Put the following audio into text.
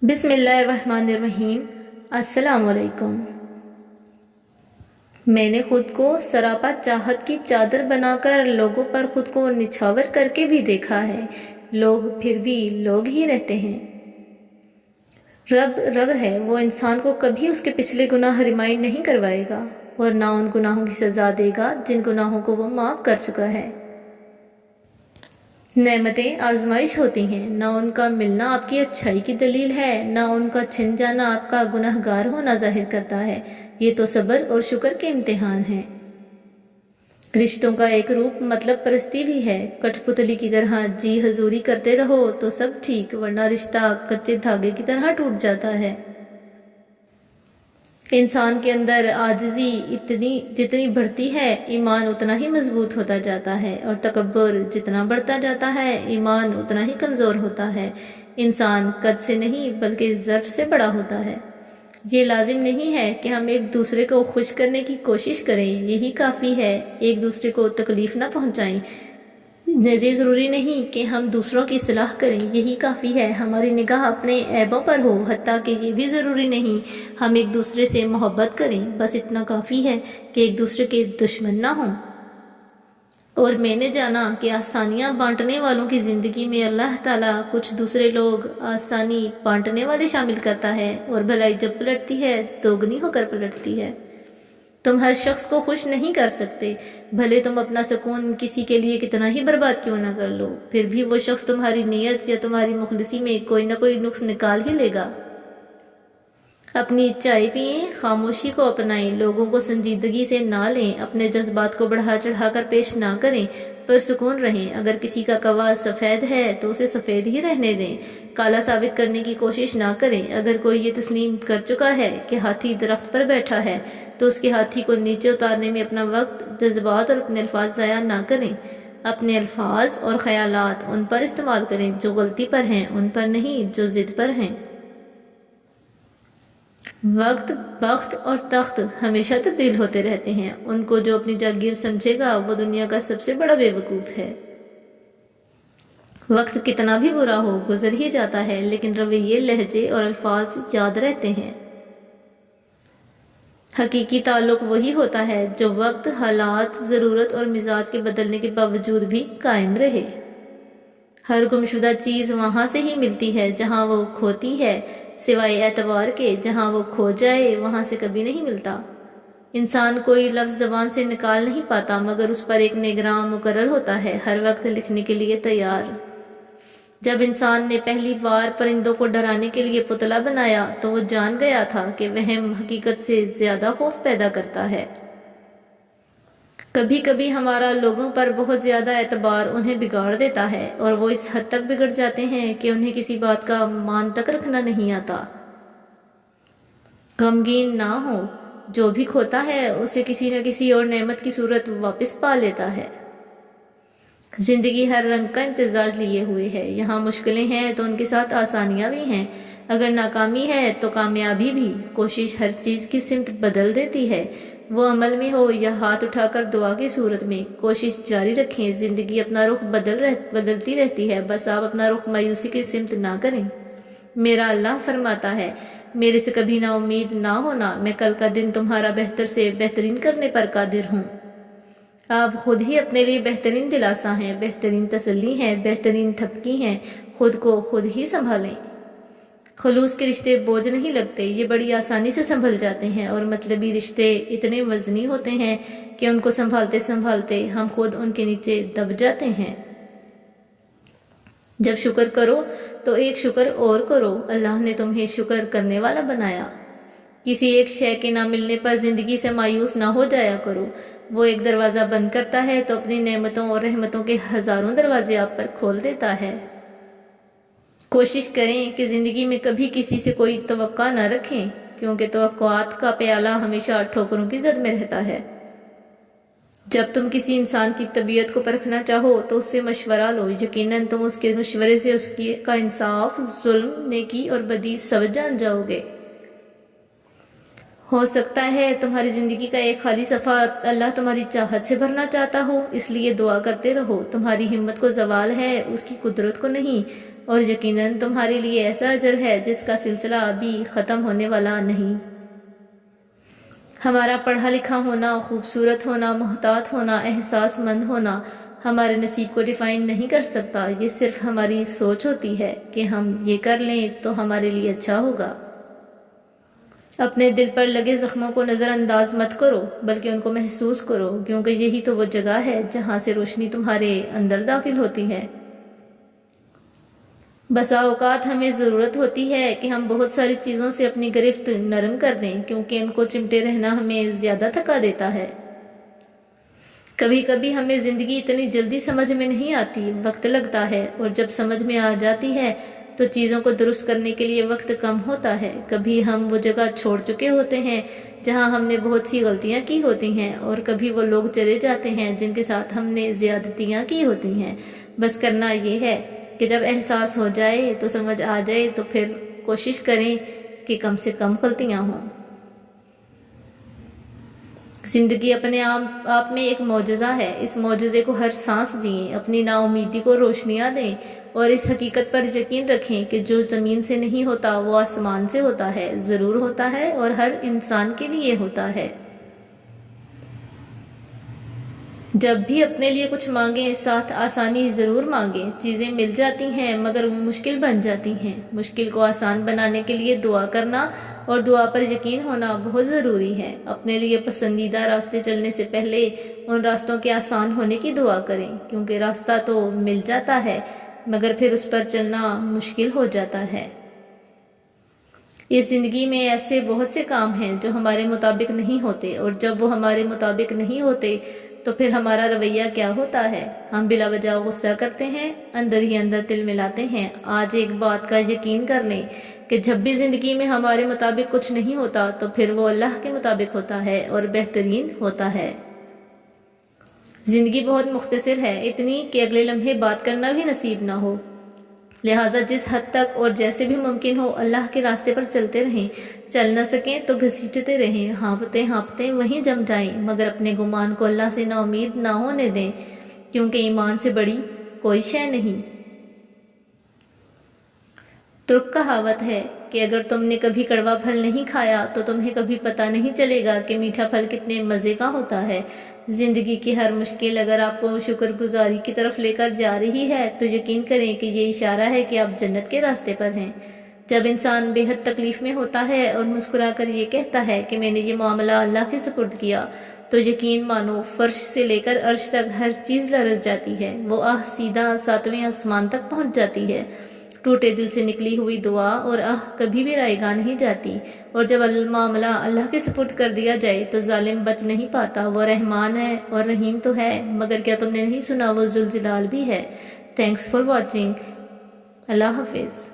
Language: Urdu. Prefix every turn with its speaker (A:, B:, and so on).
A: بسم اللہ الرحمن الرحیم۔ السلام علیکم۔ میں نے خود کو سراپا چاہت کی چادر بنا کر لوگوں پر خود کو نچھاور کر کے بھی دیکھا ہے، لوگ پھر بھی لوگ ہی رہتے ہیں۔ رب ہے، وہ انسان کو کبھی اس کے پچھلے گناہ ریمائنڈ نہیں کروائے گا اور نہ ان گناہوں کی سزا دے گا جن گناہوں کو وہ معاف کر چکا ہے۔ نعمتیں آزمائش ہوتی ہیں، نہ ان کا ملنا آپ کی اچھائی کی دلیل ہے، نہ ان کا چھن جانا آپ کا گناہ گار ہونا ظاہر کرتا ہے۔ یہ تو صبر اور شکر کے امتحان ہیں۔ رشتوں کا ایک روپ مطلب پرستی بھی ہے۔ کٹھ پتلی کی طرح جی حضوری کرتے رہو تو سب ٹھیک، ورنہ رشتہ کچے دھاگے کی طرح ٹوٹ جاتا ہے۔ انسان کے اندر عاجزی جتنی بڑھتی ہے، ایمان اتنا ہی مضبوط ہوتا جاتا ہے، اور تکبر جتنا بڑھتا جاتا ہے، ایمان اتنا ہی کمزور ہوتا ہے۔ انسان قد سے نہیں بلکہ ظرف سے بڑا ہوتا ہے۔ یہ لازم نہیں ہے کہ ہم ایک دوسرے کو خوش کرنے کی کوشش کریں، یہی کافی ہے۔ ایک دوسرے کو تکلیف نہ پہنچائیں۔ یہ ضروری نہیں کہ ہم دوسروں کی اصلاح کریں، یہی کافی ہے۔ ہماری نگاہ اپنے عیبوں پر ہو، حتیٰ کہ یہ بھی ضروری نہیں ہم ایک دوسرے سے محبت کریں، بس اتنا کافی ہے کہ ایک دوسرے کے دشمن نہ ہوں۔ اور میں نے جانا کہ آسانیاں بانٹنے والوں کی زندگی میں اللہ تعالیٰ کچھ دوسرے لوگ آسانی بانٹنے والے شامل کرتا ہے، اور بھلائی جب پلٹتی ہے دوگنی ہو کر پلٹتی ہے۔ تم ہر شخص کو خوش نہیں کر سکتے، بھلے تم اپنا سکون کسی کے لیے کتنا ہی برباد کیوں نہ کر لو، پھر بھی وہ شخص تمہاری نیت یا تمہاری مخلصی میں کوئی نہ کوئی نقص نکال ہی لے گا۔ اپنی چائے پئیں، خاموشی کو اپنائیں، لوگوں کو سنجیدگی سے نہ لیں، اپنے جذبات کو بڑھا چڑھا کر پیش نہ کریں، پرسکون رہیں۔ اگر کسی کا کوا سفید ہے تو اسے سفید ہی رہنے دیں، کالا ثابت کرنے کی کوشش نہ کریں۔ اگر کوئی یہ تسلیم کر چکا ہے کہ ہاتھی درخت پر بیٹھا ہے تو اس کے ہاتھی کو نیچے اتارنے میں اپنا وقت، جذبات اور اپنے الفاظ ضائع نہ کریں۔ اپنے الفاظ اور خیالات ان پر استعمال کریں جو غلطی پر ہیں، ان پر نہیں جو ضد پر ہیں۔ وقت، بخت اور تخت ہمیشہ تبدیل ہوتے رہتے ہیں، ان کو جو اپنی جاگیر سمجھے گا وہ دنیا کا سب سے بڑا بے وقوف ہے۔ وقت کتنا بھی برا ہو گزر ہی جاتا ہے، لیکن رویے، لہجے اور الفاظ یاد رہتے ہیں۔ حقیقی تعلق وہی ہوتا ہے جو وقت، حالات، ضرورت اور مزاج کے بدلنے کے باوجود بھی قائم رہے۔ ہر گمشدہ چیز وہاں سے ہی ملتی ہے جہاں وہ کھوتی ہے، سوائے اعتبار کے جہاں وہ کھو جائے وہاں سے کبھی نہیں ملتا۔ انسان کوئی لفظ زبان سے نکال نہیں پاتا، مگر اس پر ایک نگراں مقرر ہوتا ہے، ہر وقت لکھنے کے لیے تیار۔ جب انسان نے پہلی بار پرندوں کو ڈرانے کے لیے پتلا بنایا تو وہ جان گیا تھا کہ وہم حقیقت سے زیادہ خوف پیدا کرتا ہے۔ کبھی کبھی ہمارا لوگوں پر بہت زیادہ اعتبار انہیں بگاڑ دیتا ہے، اور وہ اس حد تک بگڑ جاتے ہیں کہ انہیں کسی بات کا مان تک رکھنا نہیں آتا۔ غمگین نہ ہو، جو بھی کھوتا ہے اسے کسی نہ کسی اور نعمت کی صورت واپس پا لیتا ہے۔ زندگی ہر رنگ کا امتزاج لیے ہوئے ہے، یہاں مشکلیں ہیں تو ان کے ساتھ آسانیاں بھی ہیں، اگر ناکامی ہے تو کامیابی بھی۔ کوشش ہر چیز کی سمت بدل دیتی ہے، وہ عمل میں ہو یا ہاتھ اٹھا کر دعا کی صورت میں۔ کوشش جاری رکھیں، زندگی اپنا رخ بدلتی رہتی ہے، بس آپ اپنا رخ مایوسی کی سمت نہ کریں۔ میرا اللہ فرماتا ہے، میرے سے کبھی نا امید نہ ہونا، میں کل کا دن تمہارا بہتر سے بہترین کرنے پر قادر ہوں۔ آپ خود ہی اپنے لیے بہترین دلاسا ہیں، بہترین تسلی ہیں، بہترین تھپکی ہیں، خود کو خود ہی سنبھالیں۔ خلوص کے رشتے بوجھ نہیں لگتے، یہ بڑی آسانی سے سنبھل جاتے ہیں، اور مطلبی رشتے اتنے وزنی ہوتے ہیں کہ ان کو سنبھالتے سنبھالتے ہم خود ان کے نیچے دب جاتے ہیں۔ جب شکر کرو تو ایک شکر اور کرو، اللہ نے تمہیں شکر کرنے والا بنایا۔ کسی ایک شے کے نہ ملنے پر زندگی سے مایوس نہ ہو جایا کرو، وہ ایک دروازہ بند کرتا ہے تو اپنی نعمتوں اور رحمتوں کے ہزاروں دروازے آپ پر کھول دیتا ہے۔ کوشش کریں کہ زندگی میں کبھی کسی سے کوئی توقع نہ رکھیں، کیونکہ توقعات کا پیالہ ہمیشہ ٹھوکروں کی زد میں رہتا ہے۔ جب تم کسی انسان کی طبیعت کو پرکھنا چاہو تو اس سے مشورہ لو، یقیناً تم اس کے مشورے سے اس کا انصاف، ظلم، نیکی اور بدی سب جان جاؤ گے۔ ہو سکتا ہے تمہاری زندگی کا ایک خالی صفحہ اللہ تمہاری چاہت سے بھرنا چاہتا ہو، اس لیے دعا کرتے رہو۔ تمہاری ہمت کو زوال ہے، اس کی قدرت کو نہیں۔ اور یقیناً تمہارے لیے ایسا اجر ہے جس کا سلسلہ ابھی ختم ہونے والا نہیں۔ ہمارا پڑھا لکھا ہونا، خوبصورت ہونا، محتاط ہونا، احساس مند ہونا ہمارے نصیب کو ڈیفائن نہیں کر سکتا۔ یہ صرف ہماری سوچ ہوتی ہے کہ ہم یہ کر لیں تو ہمارے لیے اچھا ہوگا۔ اپنے دل پر لگے زخموں کو نظر انداز مت کرو، بلکہ ان کو محسوس کرو، کیونکہ یہی تو وہ جگہ ہے جہاں سے روشنی تمہارے اندر داخل ہوتی ہے۔ بسا اوقات ہمیں ضرورت ہوتی ہے کہ ہم بہت ساری چیزوں سے اپنی گرفت نرم کر دیں، کیونکہ ان کو چمٹے رہنا ہمیں زیادہ تھکا دیتا ہے۔ کبھی کبھی ہمیں زندگی اتنی جلدی سمجھ میں نہیں آتی، وقت لگتا ہے، اور جب سمجھ میں آ جاتی ہے تو چیزوں کو درست کرنے کے لیے وقت کم ہوتا ہے۔ کبھی ہم وہ جگہ چھوڑ چکے ہوتے ہیں جہاں ہم نے بہت سی غلطیاں کی ہوتی ہیں، اور کبھی وہ لوگ چلے جاتے ہیں جن کے ساتھ ہم نے زیادتیاں کی ہوتی ہیں۔ بس کرنا یہ ہے کہ جب احساس ہو جائے تو سمجھ آ جائے تو پھر کوشش کریں کہ کم سے کم غلطیاں ہوں۔ زندگی اپنے آپ میں ایک معجزہ ہے۔ اس معجزے کو ہر سانس جئیں، اپنی نا امیدی کو روشنیاں دیں، اور اس حقیقت پر یقین رکھیں کہ جو زمین سے نہیں ہوتا وہ آسمان سے ہوتا ہے، ضرور ہوتا ہے، اور ہر انسان کے لیے ہوتا ہے۔ جب بھی اپنے لیے کچھ مانگیں، ساتھ آسانی ضرور مانگیں۔ چیزیں مل جاتی ہیں مگر وہ مشکل بن جاتی ہیں۔ مشکل کو آسان بنانے کے لیے دعا کرنا اور دعا پر یقین ہونا بہت ضروری ہے۔ اپنے لیے پسندیدہ راستے چلنے سے پہلے ان راستوں کے آسان ہونے کی دعا کریں، کیونکہ راستہ تو مل جاتا ہے مگر پھر اس پر چلنا مشکل ہو جاتا ہے۔ اس زندگی میں ایسے بہت سے کام ہیں جو ہمارے مطابق نہیں ہوتے، اور جب وہ ہمارے مطابق نہیں ہوتے تو پھر ہمارا رویہ کیا ہوتا ہے؟ ہم بلا وجہ غصہ کرتے ہیں، اندر ہی اندر تل ملاتے ہیں۔ آج ایک بات کا یقین کر لیں کہ جب بھی زندگی میں ہمارے مطابق کچھ نہیں ہوتا تو پھر وہ اللہ کے مطابق ہوتا ہے اور بہترین ہوتا ہے۔ زندگی بہت مختصر ہے، اتنی کہ اگلے لمحے بات کرنا بھی نصیب نہ ہو، لہٰذا جس حد تک اور جیسے بھی ممکن ہو اللہ کے راستے پر چلتے رہیں۔ چل نہ سکیں تو گھسیٹتے رہیں، ہانپتے ہانپتے وہیں جم جائیں، مگر اپنے گمان کو اللہ سے نا امید نہ ہونے دیں، کیونکہ ایمان سے بڑی کوئی شے نہیں۔ ترک کہاوت ہے کہ اگر تم نے کبھی کڑوا پھل نہیں کھایا تو تمہیں کبھی پتہ نہیں چلے گا کہ میٹھا پھل کتنے مزے کا ہوتا ہے۔ زندگی کی ہر مشکل اگر آپ کو شکر گزاری کی طرف لے کر جا رہی ہے تو یقین کریں کہ یہ اشارہ ہے کہ آپ جنت کے راستے پر ہیں۔ جب انسان بے حد تکلیف میں ہوتا ہے اور مسکرا کر یہ کہتا ہے کہ میں نے یہ معاملہ اللہ کے سپرد کیا، تو یقین مانو فرش سے لے کر عرش تک ہر چیز لرز جاتی ہے۔ وہ آہ سیدھا 7ویں آسمان تک پہنچ جاتی ہے۔ ٹوٹے دل سے نکلی ہوئی دعا اور آہ کبھی بھی رائے گاہ نہیں جاتی، اور جب معاملہ اللہ کے سپرد کر دیا جائے تو ظالم بچ نہیں پاتا۔ وہ رحمان ہے اور رحیم تو ہے، مگر کیا تم نے نہیں سنا وہ ذوالجلال بھی ہے۔ Thanks for watching. اللہ حافظ۔